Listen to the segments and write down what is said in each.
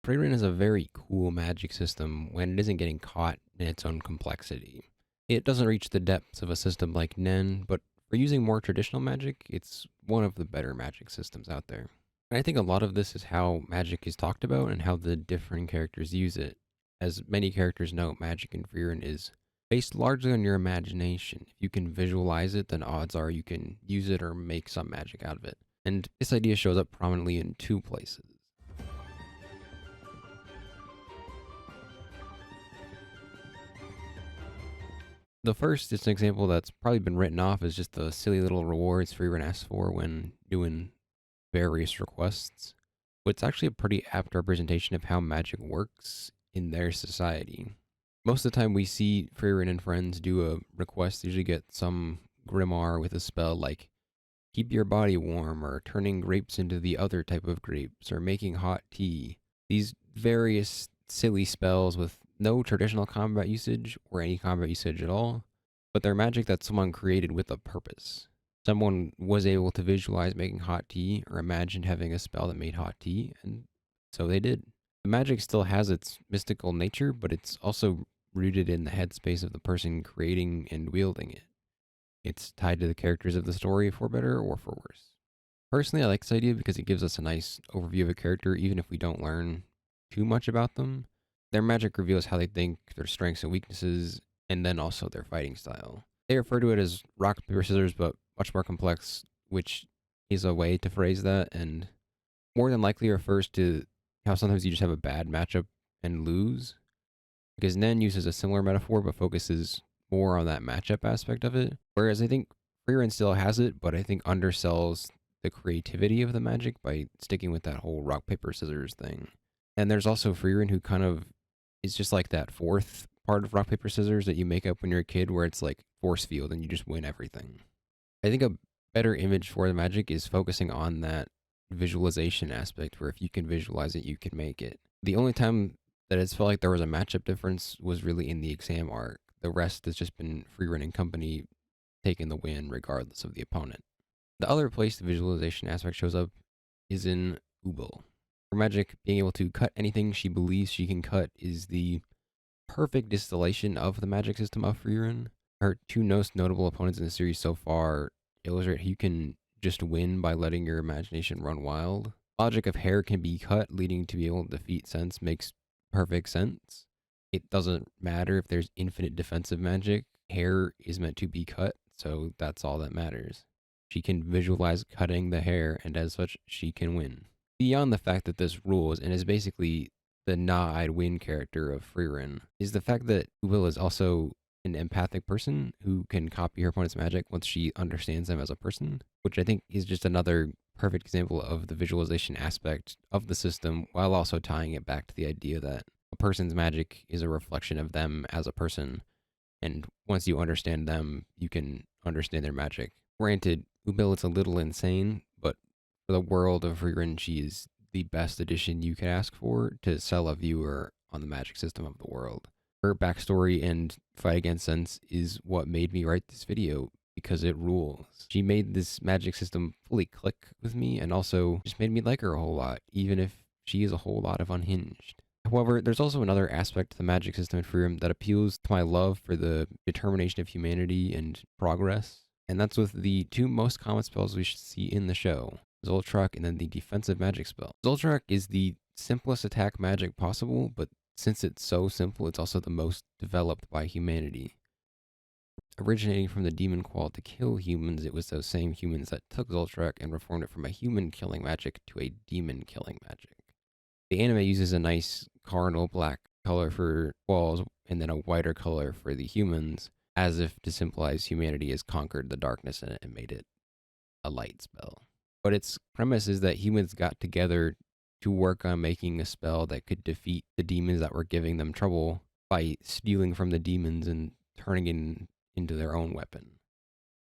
Frieren is a very cool magic system when it isn't getting caught in its own complexity. It doesn't reach the depths of a system like Nen, but for using more traditional magic, it's one of the better magic systems out there. And I think a lot of this is how magic is talked about and how the different characters use it. As many characters know, magic in Frieren is based largely on your imagination. If you can visualize it, then odds are you can use it or make some magic out of it. And this idea shows up prominently in two places. The first is an example that's probably been written off as just the silly little rewards Freeman asks for when doing various requests. But it's actually a pretty apt representation of how magic works in their society. Most of the time we see Freeman and friends do a request, usually get some grimoire with a spell like keep your body warm or turning grapes into the other type of grapes or making hot tea. These various silly spells with no traditional combat usage or any combat usage at all, but they're magic that someone created with a purpose. Someone was able to visualize making hot tea or imagined having a spell that made hot tea, and so they did. The magic still has its mystical nature, but it's also rooted in the headspace of the person creating and wielding it. It's tied to the characters of the story for better or for worse. Personally, I like this idea because it gives us a nice overview of a character, even if we don't learn too much about them. Their magic reveals how they think, their strengths and weaknesses, and then also their fighting style. They refer to it as rock, paper, scissors, but much more complex, which is a way to phrase that, and more than likely refers to how sometimes you just have a bad matchup and lose. Because Nen uses a similar metaphor but focuses more on that matchup aspect of it. Whereas I think Frieren still has it, but I think undersells the creativity of the magic by sticking with that whole rock, paper, scissors thing. And there's also Frieren who kind of is just like that fourth part of rock, paper, scissors that you make up when you're a kid where it's like force field and you just win everything. I think a better image for the magic is focusing on that visualization aspect where if you can visualize it, you can make it. The only time that it's felt like there was a matchup difference was really in the exam arc. The rest has just been free running company taking the win regardless of the opponent. The other place the visualization aspect shows up is in Ubel. Her magic, being able to cut anything she believes she can cut, is the perfect distillation of the magic system of Frieren. Her two most notable opponents in the series so far illustrate how you can just win by letting your imagination run wild. Logic of hair can be cut, leading to be able to defeat sense makes perfect sense. It doesn't matter if there's infinite defensive magic. Hair is meant to be cut, so that's all that matters. She can visualize cutting the hair, and as such, she can win. Beyond the fact that this rules and is basically the nah, I'd win character of Frieren, is the fact that Ubel is also an empathic person who can copy her opponent's magic once she understands them as a person, which I think is just another perfect example of the visualization aspect of the system while also tying it back to the idea that a person's magic is a reflection of them as a person. And once you understand them, you can understand their magic. Granted, Ubel is a little insane, but for the world of Frieren, she is the best addition you could ask for to sell a viewer on the magic system of the world. Her backstory and fight against sense is what made me write this video because it rules. She made this magic system fully click with me and also just made me like her a whole lot, even if she is a whole lot of unhinged. However, there's also another aspect to the magic system in Freedom that appeals to my love for the determination of humanity and progress, and that's with the two most common spells we see in the show, Zoltrak and then the defensive magic spell. Zoltrak is the simplest attack magic possible, but since it's so simple, it's also the most developed by humanity. Originating from the demon qual to kill humans, it was those same humans that took Zoltrak and reformed it from a human killing magic to a demon killing magic. The anime uses a nice cardinal black color for walls and then a whiter color for the humans, as if to symbolize humanity has conquered the darkness in it and made it a light spell. But its premise is that humans got together to work on making a spell that could defeat the demons that were giving them trouble by stealing from the demons and turning it into their own weapon.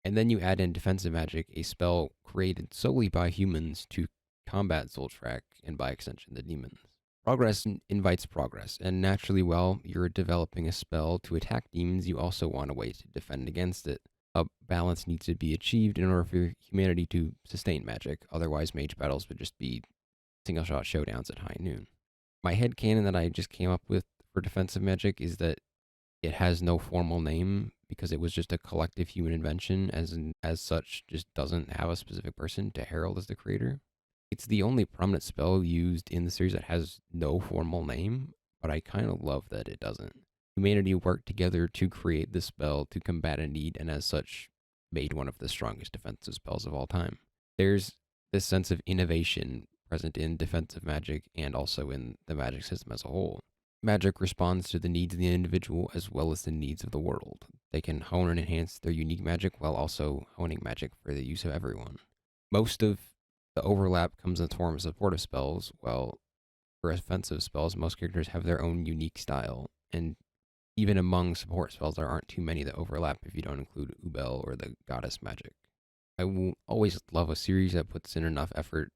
And then you add in defensive magic, a spell created solely by humans to combat Zoltrak and by extension the demons. Progress invites progress, and naturally, while you're developing a spell to attack demons, you also want a way to defend against it. A balance needs to be achieved in order for humanity to sustain magic, otherwise mage battles would just be single-shot showdowns at high noon. My headcanon that I just came up with for defensive magic is that it has no formal name because it was just a collective human invention, as such, just doesn't have a specific person to herald as the creator. It's the only prominent spell used in the series that has no formal name, but I kind of love that it doesn't. Humanity worked together to create this spell to combat a need, and as such, made one of the strongest defensive spells of all time. There's this sense of innovation present in defensive magic and also in the magic system as a whole. Magic responds to the needs of the individual as well as the needs of the world. They can hone and enhance their unique magic while also honing magic for the use of everyone. Most of the overlap comes in the form of supportive spells, while for offensive spells, most characters have their own unique style. And even among support spells, there aren't too many that overlap if you don't include Ubel or the goddess magic. I will always love a series that puts in enough effort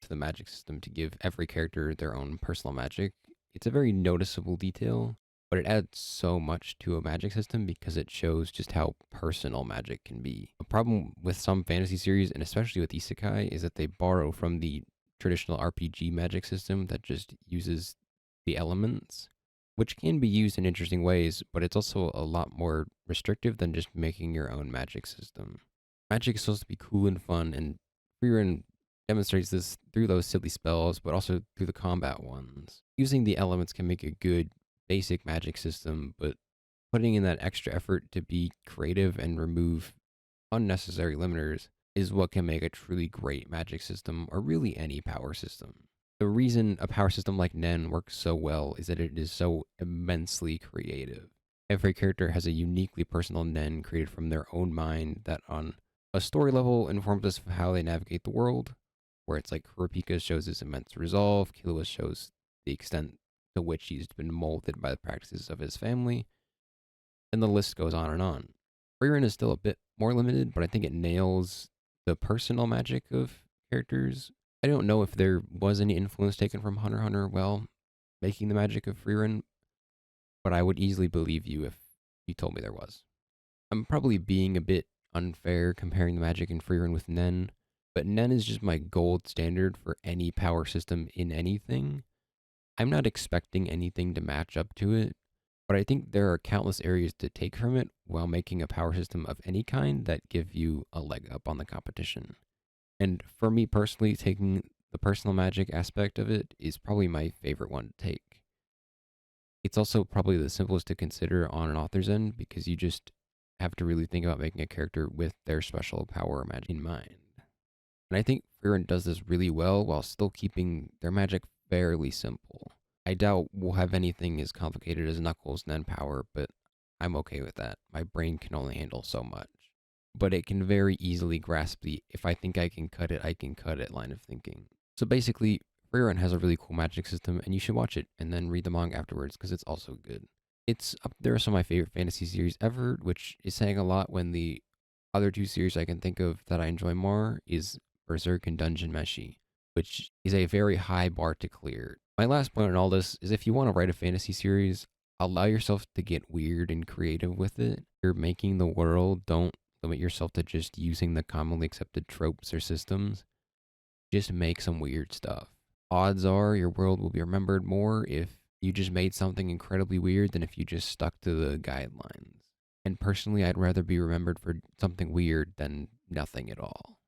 to the magic system to give every character their own personal magic. It's a very noticeable detail, but it adds so much to a magic system because it shows just how personal magic can be. A problem with some fantasy series, and especially with isekai, is that they borrow from the traditional RPG magic system that just uses the elements, which can be used in interesting ways, but it's also a lot more restrictive than just making your own magic system. Magic is supposed to be cool and fun, and Frieren demonstrates this through those silly spells, but also through the combat ones. Using the elements can make a good basic magic system, but putting in that extra effort to be creative and remove unnecessary limiters is what can make a truly great magic system, or really any power system. The reason a power system like Nen works so well is that it is so immensely creative. Every character has a uniquely personal Nen created from their own mind that, on a story level, informs us of how they navigate the world, where it's like Kurapika shows his immense resolve, Killua shows the extent to which he's been molded by the practices of his family, and the list goes on and on. Frieren is still a bit more limited, but I think it nails the personal magic of characters. I don't know if there was any influence taken from Hunter x Hunter while making the magic of Frieren, but I would easily believe you if you told me there was. I'm probably being a bit unfair comparing the magic in Frieren with Nen, but Nen is just my gold standard for any power system in anything. I'm not expecting anything to match up to it, but I think there are countless areas to take from it while making a power system of any kind that give you a leg up on the competition. And for me personally, taking the personal magic aspect of it is probably my favorite one to take. It's also probably the simplest to consider on an author's end because you just have to really think about making a character with their special power or magic in mind. And I think Frieren does this really well while still keeping their magic fairly simple. I doubt we'll have anything as complicated as Knuckles' Nen power, but I'm okay with that. My brain can only handle so much. But it can very easily grasp the if I think I can cut it line of thinking. So basically, Frieren has a really cool magic system, and you should watch it and then read the manga afterwards because it's also good. It's up there with some of my favorite fantasy series ever, which is saying a lot when the other two series I can think of that I enjoy more is Berserk and Dungeon Meshi, which is a very high bar to clear. My last point on all this is if you want to write a fantasy series, allow yourself to get weird and creative with it. You're making the world, don't limit yourself to just using the commonly accepted tropes or systems. Just make some weird stuff. Odds are your world will be remembered more if you just made something incredibly weird than if you just stuck to the guidelines. And personally, I'd rather be remembered for something weird than nothing at all.